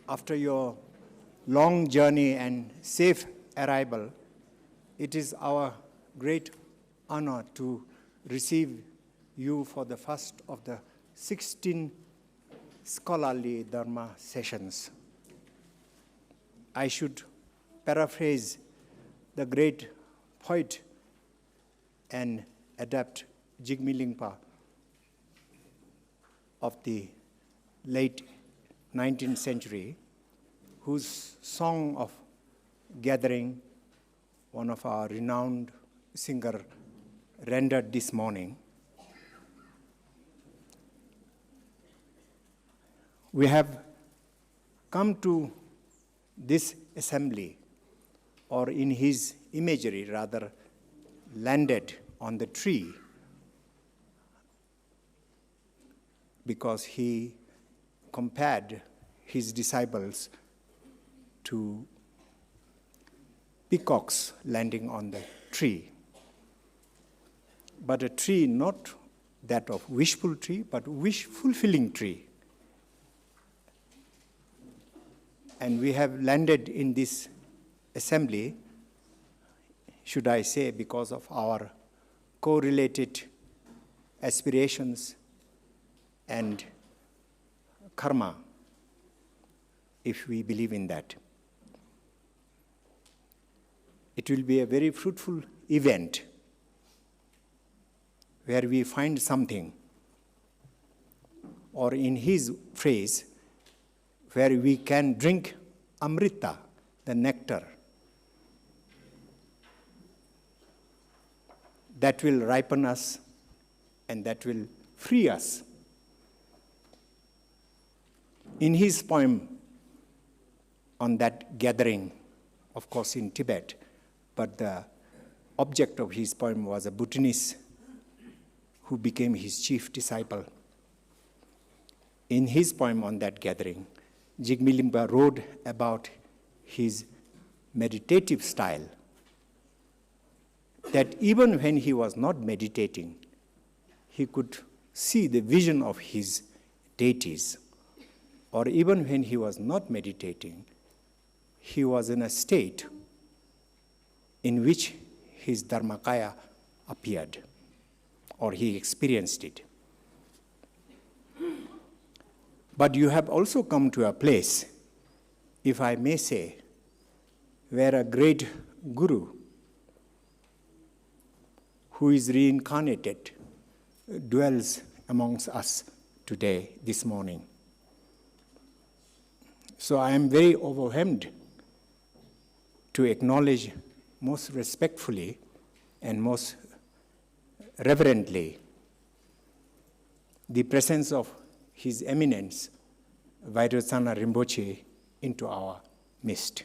after your long journey and safe arrival, it is our great honor to receive you for the first of the 16 scholarly Dharma sessions. I should paraphrase the great poet and adept Jigme Lingpa of the late 19th century, whose song of gathering, one of our renowned singer rendered this morning. We have come to this assembly, or in his imagery rather, landed on the tree, because he compared his disciples to peacocks landing on the tree. But a tree not that of wishful tree, but wish-fulfilling tree. And we have landed in this assembly, should I say, because of our correlated aspirations and karma, if we believe in that. It will be a very fruitful event where we find something, or in his phrase, where we can drink amrita, the nectar, that will ripen us and that will free us. In his poem on that gathering, of course in Tibet, but the object of his poem was a Bhutanese who became his chief disciple. In his poem on that gathering, Jigme Lingpa wrote about his meditative style, that even when he was not meditating, he could see the vision of his deities. Or even when he was not meditating, he was in a state in which his Dharmakaya appeared, or he experienced it. But you have also come to a place, if I may say, where a great guru who is reincarnated dwells amongst us today, this morning. So I am very overwhelmed to acknowledge most respectfully and most reverently the presence of His Eminence, Vairotsana Rinpoche, into our midst.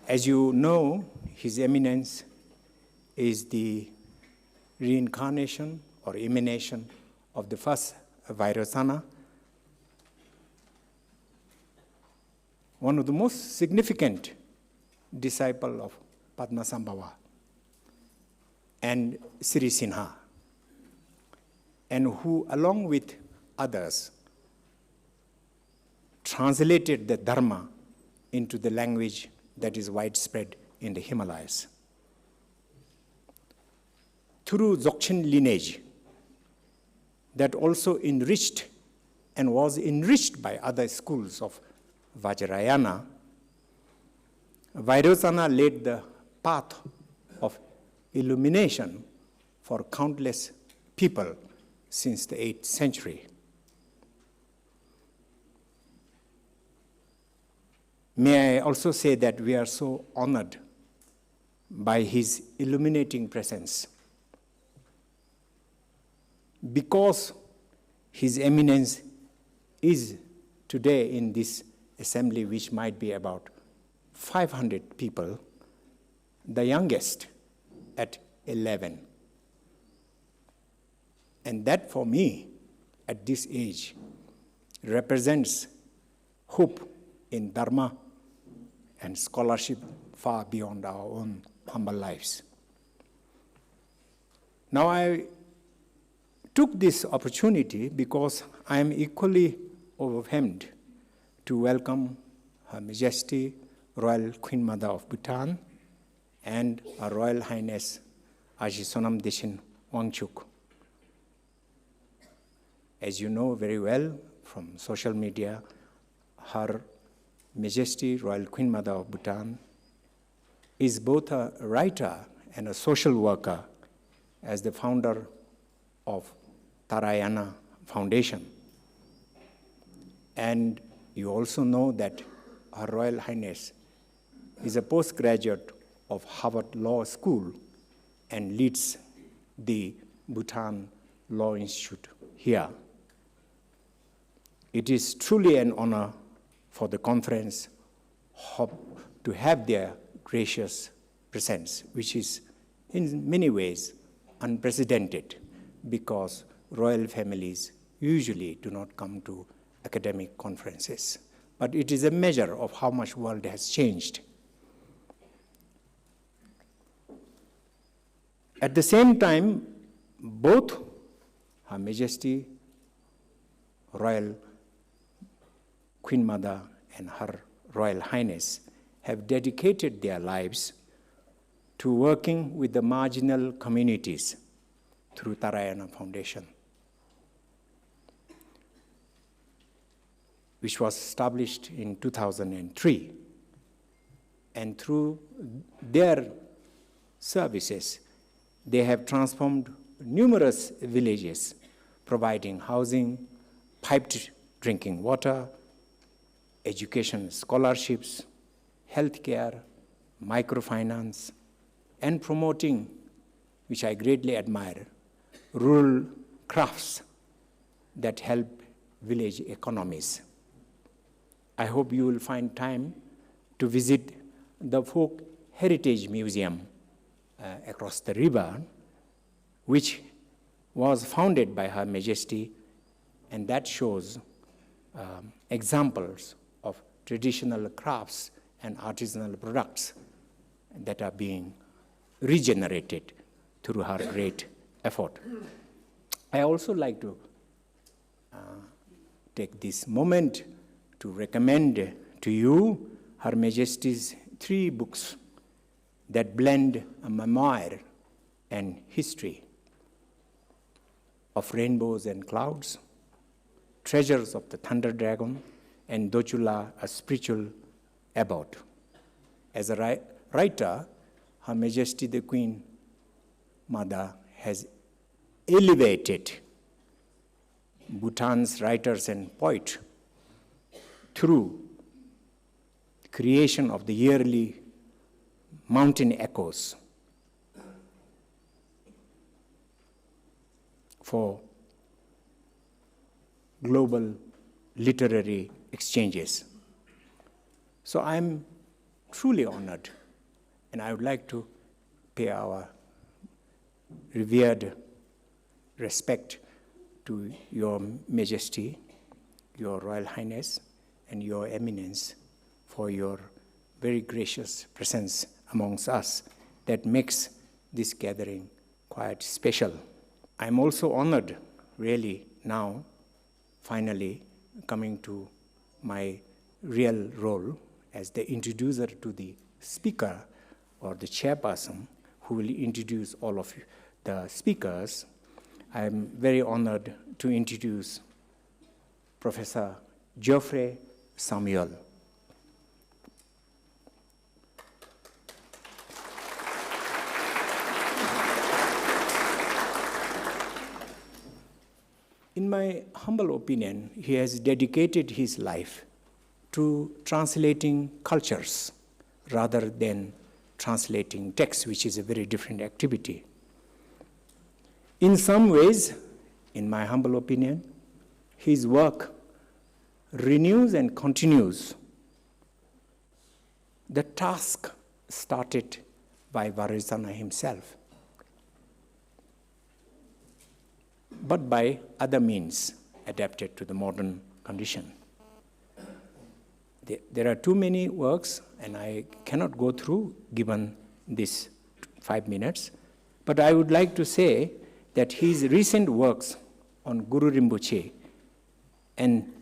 As you know, His Eminence is the reincarnation or emanation of the first Vairotsana, one of the most significant disciples of Padmasambhava and Sri Sinha, and who, along with others, translated the Dharma into the language that is widespread in the Himalayas. Through Dzogchen lineage, that also enriched and was enriched by other schools of Vajrayana, Vairotsana laid the path of illumination for countless people since the 8th century. May I also say that we are so honored by his illuminating presence, because His Eminence is today in this assembly, which might be about 500 people, the youngest at 11. And that, for me, at this age, represents hope in Dharma and scholarship far beyond our own humble lives. Now I took this opportunity because I am equally overwhelmed to welcome Her Majesty Royal Queen Mother of Bhutan and Her Royal Highness Aji Sonam Deshin Wangchuk. As you know very well from social media, Her Majesty Royal Queen Mother of Bhutan is both a writer and a social worker as the founder of Tarayana Foundation. And you also know that Her Royal Highness is a postgraduate of Harvard Law School and leads the Bhutan Law Institute here. It is truly an honor for the conference to have their gracious presence, which is in many ways unprecedented because royal families usually do not come to academic conferences. But it is a measure of how much the world has changed. At the same time, both Her Majesty Royal Queen Mother and Her Royal Highness have dedicated their lives to working with the marginal communities through Tarayana Foundation, which was established in 2003. And through their services, they have transformed numerous villages, providing housing, piped drinking water, education scholarships, healthcare, microfinance, and promoting, which I greatly admire, rural crafts that help village economies. I hope you will find time to visit the Folk Heritage Museum across the river, which was founded by Her Majesty, and that shows examples of traditional crafts and artisanal products that are being regenerated through her great effort. I also like to take this moment to recommend to you Her Majesty's 3 books that blend a memoir and history of rainbows and clouds, Treasures of the Thunder Dragon, and Dochula, a spiritual abbot. As a writer, Her Majesty the Queen Mother has elevated Bhutan's writers and poets through the creation of the yearly mountain echoes for global literary exchanges. So I'm truly honored, and I would like to pay our revered respect to Your Majesty, Your Royal Highness, and Your Eminence for your very gracious presence amongst us that makes this gathering quite special. I'm also honored, really, now, finally, coming to my real role as the introducer to the speaker or the chairperson who will introduce all of the speakers. I'm very honored to introduce Professor Geoffrey Samuel. In my humble opinion, he has dedicated his life to translating cultures rather than translating text, which is a very different activity. In some ways, in my humble opinion, his work renews and continues the task started by Vairocana himself, but by other means adapted to the modern condition. There are too many works, and I cannot go through given this 5 minutes. But I would like to say that his recent works on Guru Rinpoche and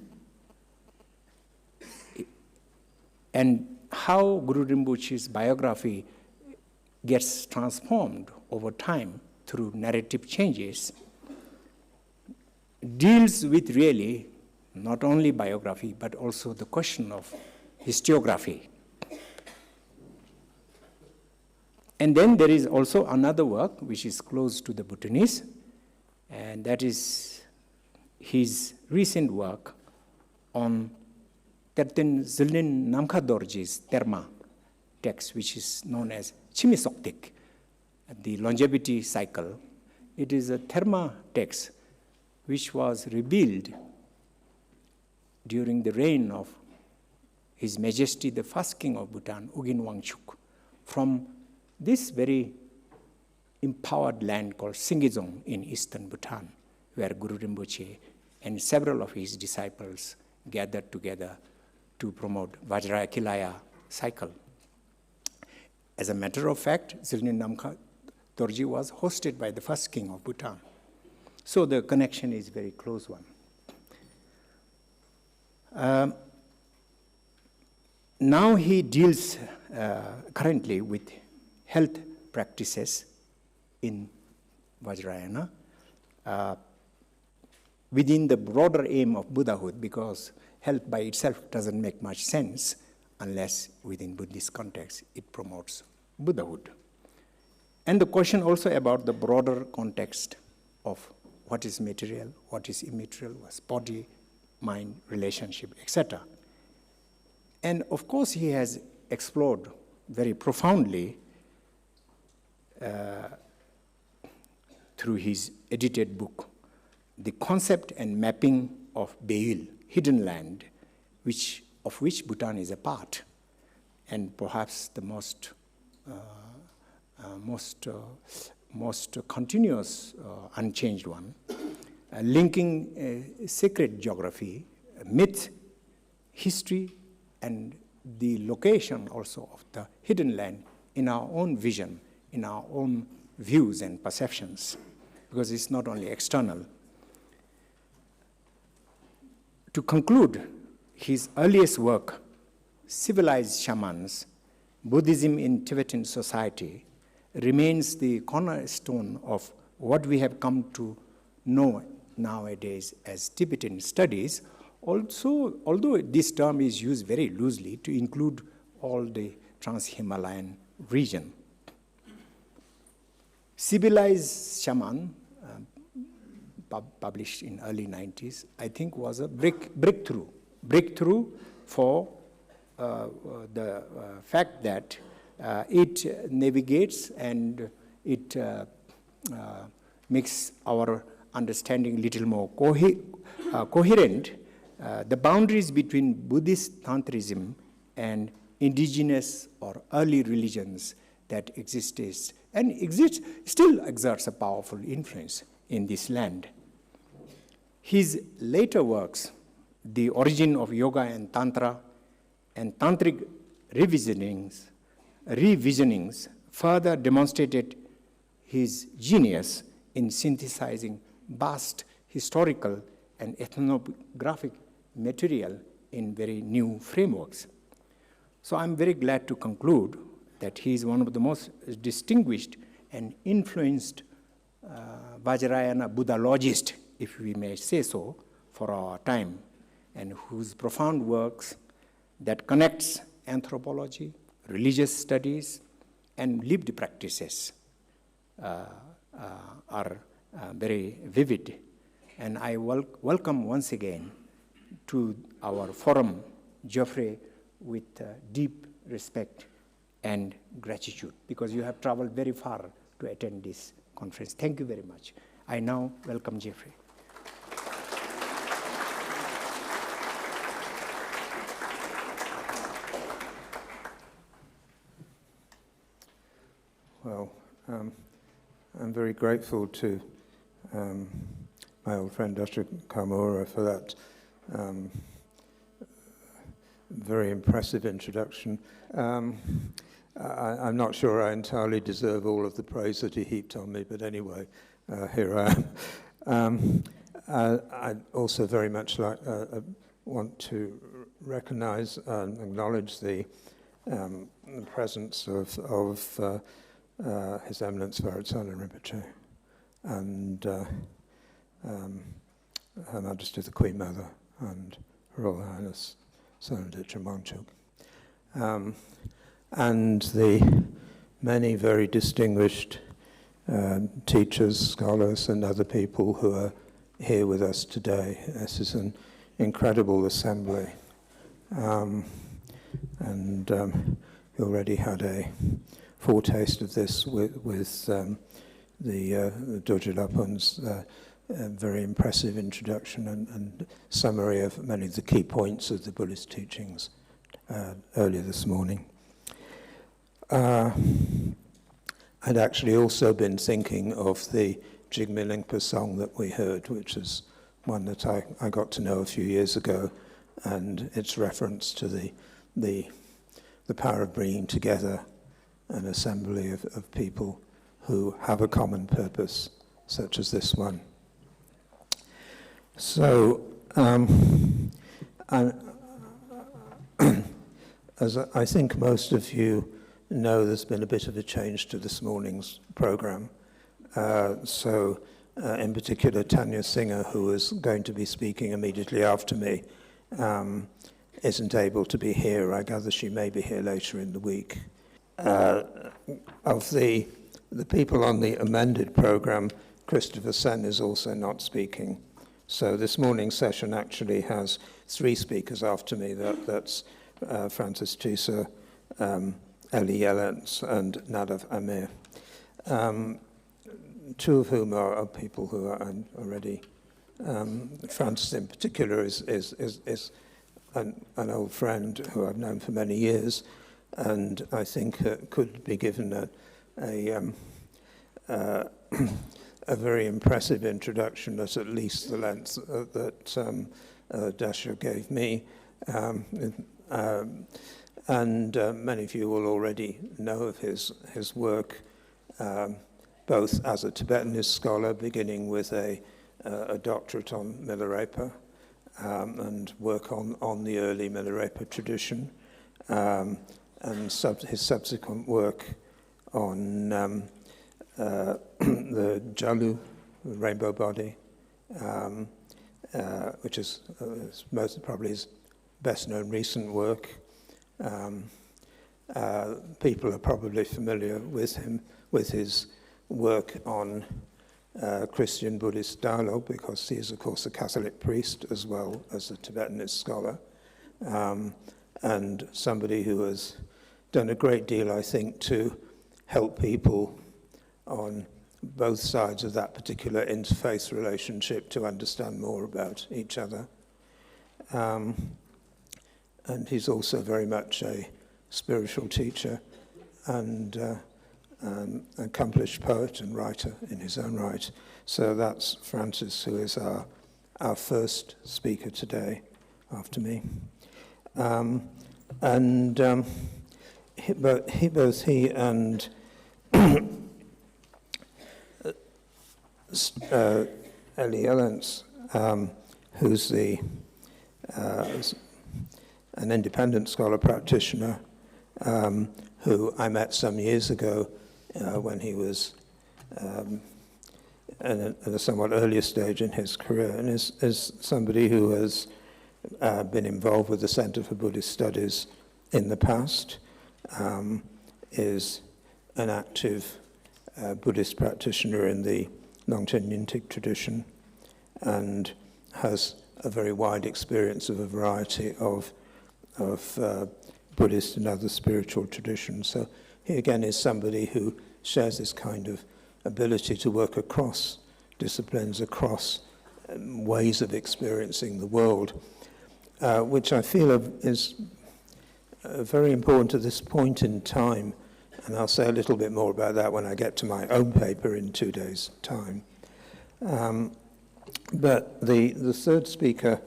how Guru Rinpoche's biography gets transformed over time through narrative changes deals with really not only biography, but also the question of historiography. And then there is also another work which is close to the Bhutanese, and that is his recent work on Terten Zilin Namkha Dorji's Terma text, which is known as Chimisoktik, the longevity cycle. It is a Therma text which was revealed during the reign of His Majesty the first King of Bhutan, Ugin Wangchuk, from this very empowered land called Singizong in eastern Bhutan, where Guru Rinpoche and several of his disciples gathered together to promote Vajraya Kilaya cycle. As a matter of fact, Zilnin Namkha Dorji was hosted by the first king of Bhutan. So the connection is a very close one. Now he deals currently with health practices in Vajrayana within the broader aim of Buddhahood, because health by itself doesn't make much sense unless within Buddhist context it promotes Buddhahood. And the question also about the broader context of what is material, what is immaterial, what's body, mind, relationship, etc. And of course he has explored very profoundly through his edited book the concept and mapping of Beil, hidden land, of which Bhutan is a part, and perhaps the most continuous, unchanged one, linking sacred geography, myth, history, and the location also of the hidden land in our own vision, in our own views and perceptions, because it's not only external. To conclude, his earliest work, Civilized Shamans, Buddhism in Tibetan Society, remains the cornerstone of what we have come to know nowadays as Tibetan studies, also, although this term is used very loosely to include all the Trans-Himalayan region. Civilized Shaman, published in early 90s, I think was a breakthrough for the fact that it navigates and it makes our understanding a little more coherent. The boundaries between Buddhist Tantrism and indigenous or early religions that existed and still exerts a powerful influence in this land. His later works, The Origin of Yoga and Tantra, and Tantric revisionings further demonstrated his genius in synthesizing vast historical and ethnographic material in very new frameworks. So I'm very glad to conclude that he is one of the most distinguished and influenced Vajrayana Buddhologists, if we may say so, for our time, and whose profound works that connects anthropology, religious studies, and lived practices are very vivid. And I welcome once again to our forum Geoffrey with deep respect and gratitude, because you have traveled very far to attend this conference. Thank you very much. I now welcome Geoffrey. Well, I'm very grateful to my old friend Dasho Kamura for that very impressive introduction. I'm not sure I entirely deserve all of the praise that he heaped on me, but anyway, here I am. I'd also very much want to recognize and acknowledge the presence of His Eminence Varatana Rinpoche and Her Majesty the Queen Mother and Her Royal Highness Sonaditcha Mongchuk. And the many very distinguished teachers, scholars, and other people who are here with us today. This is an incredible assembly. We already had a foretaste of this with the Dorje Lapun's very impressive introduction and summary of many of the key points of the Buddhist teachings earlier this morning. I'd actually also been thinking of the Jigme Lingpa song that we heard, which is one that I got to know a few years ago, and its reference to the power of bringing together an assembly of people who have a common purpose, such as this one. So, as I think most of you know, there's been a bit of a change to this morning's program. In particular, Tanya Singer, who is going to be speaking immediately after me, isn't able to be here. I gather she may be here later in the week. Of the people on the amended program, Christopher Sen is also not speaking. So this morning's session actually has 3 speakers after me. That's Francis Tisa, Ellie Yellens, and Nadav Amir. 2 of whom are people who are already. Francis in particular is an old friend who I've known for many years, and I think could be given a very impressive introduction at least the length that Dasho gave me. Many of you will already know of his work, both as a Tibetanist scholar, beginning with a doctorate on Milarepa, and work on the early Milarepa tradition, and his subsequent work on the Jalu, the rainbow body, which is most probably his best-known recent work. People are probably familiar with him, with his work on Christian-Buddhist dialogue, because he is, of course, a Catholic priest as well as a Tibetanist scholar, and somebody who has done a great deal, I think, to help people on both sides of that particular interfaith relationship to understand more about each other. And he's also very much a spiritual teacher and an accomplished poet and writer in his own right. So that's Francis, who is our first speaker today after me. Both he and Ellie Ellens, who's an independent scholar practitioner, who I met some years ago when he was at a somewhat earlier stage in his career, and is somebody who has been involved with the Center for Buddhist Studies in the past, is an active Buddhist practitioner in the Longchen Yintik tradition, and has a very wide experience of a variety of Buddhist and other spiritual traditions. So he again is somebody who shares this kind of ability to work across disciplines, across ways of experiencing the world, which I feel is very important at this point in time. And I'll say a little bit more about that when I get to my own paper in 2 days' time. But the third speaker,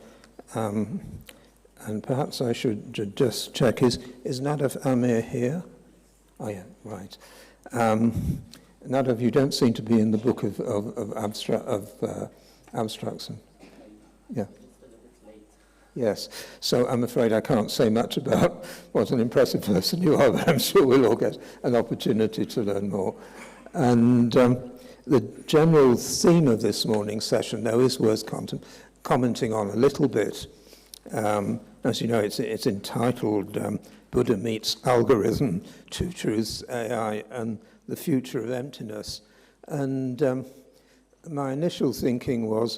and perhaps I should just check, is Nadav Amir here? Oh, yeah, right. None of you don't seem to be in the book of abstracts. Yeah. Yes, so I'm afraid I can't say much about what an impressive person you are, but I'm sure we'll all get an opportunity to learn more. And the general theme of this morning's session, though, is worth commenting on a little bit. As you know, it's entitled Buddha Meets Algorithm, Two Truths, AI, and the Future of Emptiness. And my initial thinking was,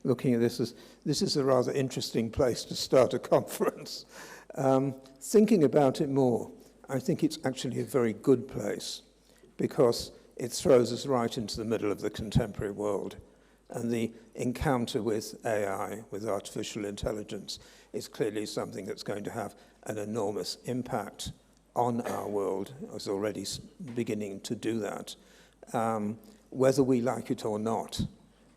looking at this is a rather interesting place to start a conference. Thinking about it more, I think it's actually a very good place because it throws us right into the middle of the contemporary world. And the encounter with AI, with artificial intelligence, is clearly something that's going to have an enormous impact on our world. It's already beginning to do that. Whether we like it or not,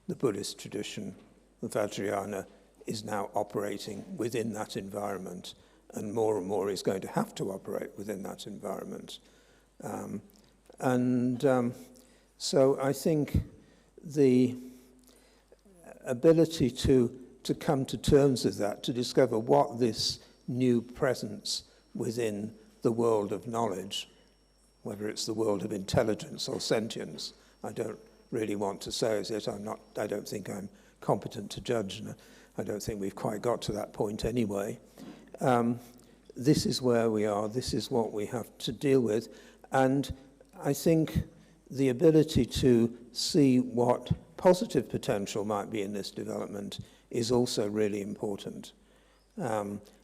the Buddhist tradition, the Vajrayana, is now operating within that environment, and more is going to have to operate within that environment. So I think the ability to come to terms with that, to discover what this new presence within the world of knowledge, whether it's the world of intelligence or sentience, I don't really want to say as yet. I don't think I'm competent to judge, and I don't think we've quite got to that point anyway. This is where we are, this is what we have to deal with, and I think the ability to see what positive potential might be in this development is also really important.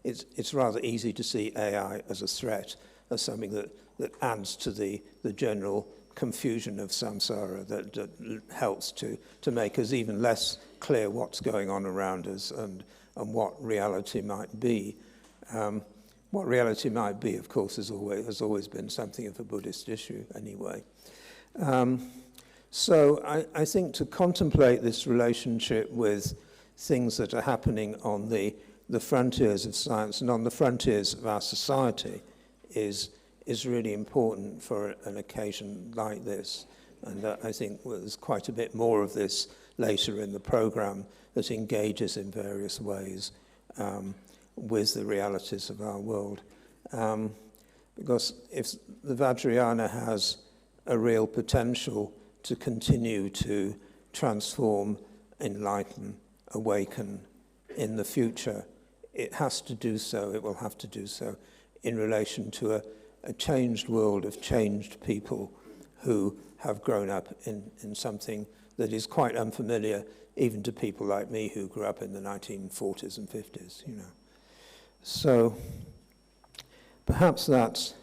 It's rather easy to see AI as a threat, as something that adds to the general confusion of samsara, that helps to make us even less clear what's going on around us and what reality might be. What reality might be, of course, has always been something of a Buddhist issue anyway. So I think to contemplate this relationship with things that are happening on the frontiers of science and on the frontiers of our society is really important for an occasion like this. And I think there's quite a bit more of this later in the program that engages in various ways with the realities of our world. Because if the Vajrayana has a real potential to continue to transform, enlighten, awaken in the future, it has to do so, it will have to do so in relation to a changed world of changed people who have grown up in something that is quite unfamiliar even to people like me who grew up in the 1940s and 50s, you know. So perhaps that's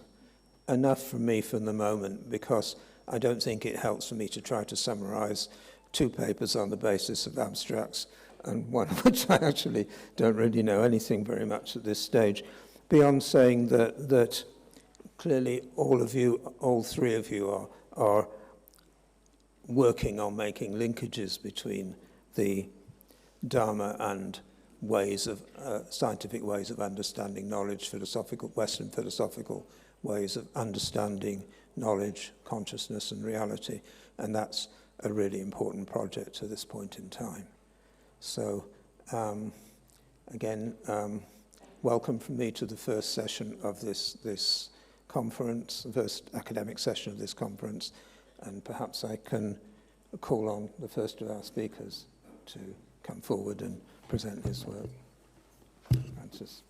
enough from me for the moment, because I don't think it helps for me to try to summarize 2 papers on the basis of abstracts, and one of which I actually don't really know anything very much at this stage, beyond saying that clearly all 3 of you are working on making linkages between the Dharma and scientific ways of understanding knowledge, Western philosophical ways of understanding knowledge, consciousness, and reality. And that's a really important project at this point in time. So, again, welcome from me to the first session of this conference, the first academic session of this conference, and perhaps I can call on the first of our speakers to come forward and present his work. Francis.